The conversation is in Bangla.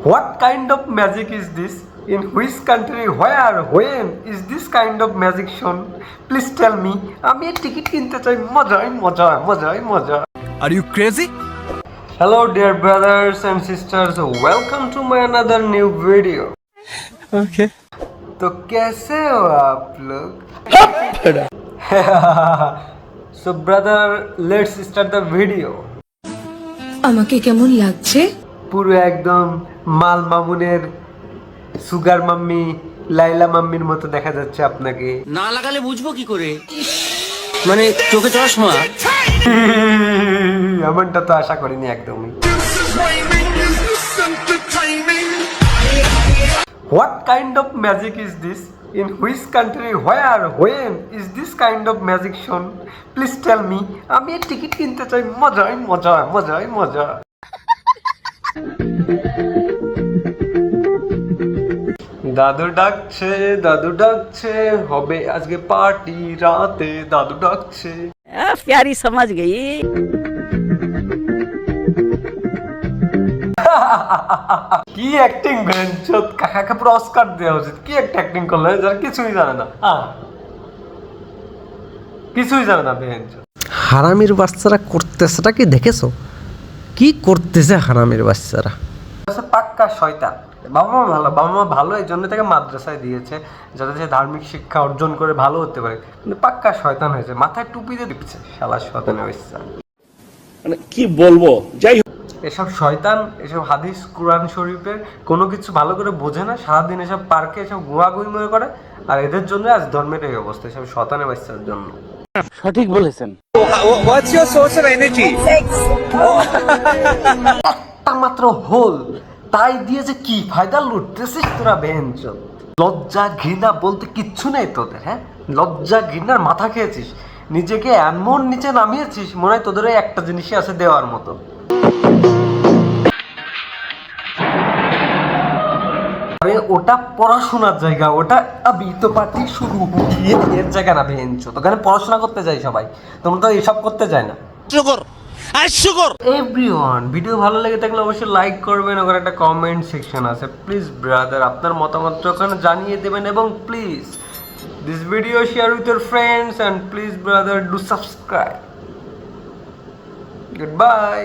What kind of magic is this? In which country, where, when is this kind of magic shown? Please tell me. আমি এই টিকিট কিনতে চাই, মজা। Are you crazy? Hello dear brothers and sisters, welcome to my another new video. Okay. तो कैसे हो आप लोग? So brother, let's start the video. আমাকে কেমন লাগছে? পুরো একদম মাল মামুনের সুগার মাম্মি লাইলা মাম্মির মতো দেখা যাচ্ছে আপনাকে। না লাগালে বুঝবো কি করে, মানে চোখে চশমা। এমনটা তো আশা করিনি একদমই। What kind of magic is this? In which country, where, when is this kind of magic shown? Please tell me. আমি এই টিকিট কিনতে চাই, মজা। দাদু ডাকছে হবে আজকে পার্টি রাতে, দাদু ডাকছে। प्यारी समझ गई। কি অ্যাক্টিং বেঞ্চত, কাকাকে পুরো অস্কার দেওয়া উচিত। কি একটা অ্যাক্টিং করলে, যারা কিছুই জানে না, কিছুই জানে না বেঞ্চত। হারামির বাচ্চারা করতেছেটা কি দেখেছো? কি করতেছে হারামির বাচ্চারা? পাক্কা শয়তান। বাবা মা ভালো, এই জন্য তাকে মাদ্রাসায় দিয়েছে যাতে সে ধার্মিক শিক্ষা অর্জন করে ভালো হতে পারে, কিন্তু পাক্কা শয়তান হয়েছে। মাথায় টুপি দিয়ে দিচ্ছে, শালা শয়তানের বাচ্চা। মানে কি বলবো, যাই হোক, এসব শয়তান, এসব হাদিস কুরআন শরীফের কোনো কিছু ভালো করে বোঝে না, সারাদিন এসব পার্কে এসব গুঁয়াগুই মনে করে, আর এদের জন্য আজ ধর্মের এই অবস্থা, এসব শয়তানের বাচ্চার জন্য। সঠিক বলেছেন। একটা মাত্র হোল, তাই দিয়ে যে কি ফায়দা লুটতেছিস তোরা বেঞ্চত। লজ্জা ঘৃণা বলতে কিচ্ছু নেই তোদের, হ্যাঁ? লজ্জা ঘৃণার মাথা খেয়েছিস, নিজেকে এমন নিচে নামিয়েছিস, মনে হয় তোদের একটা জিনিসই আছে দেওয়ার মতো। আরে ওটা পড়াশোনার জায়গা, ওটা আবি তো পার্টি শুরু এর জায়গা না বেঞ্চত। ওখানে পড়াশোনা করতে যাই সবাই, তোমরা তো এসব করতে যায় না। এভরিওয়ান, ভিডিও ভালো লেগে থাকলে অবশ্যই লাইক করবেন, ওখানে একটা কমেন্ট সেকশন আছে, প্লিজ ব্রাদার আপনার মতামত ওখানে জানিয়ে দেবেন, এবং please this video share with your friends, and please brother do subscribe. Good bye.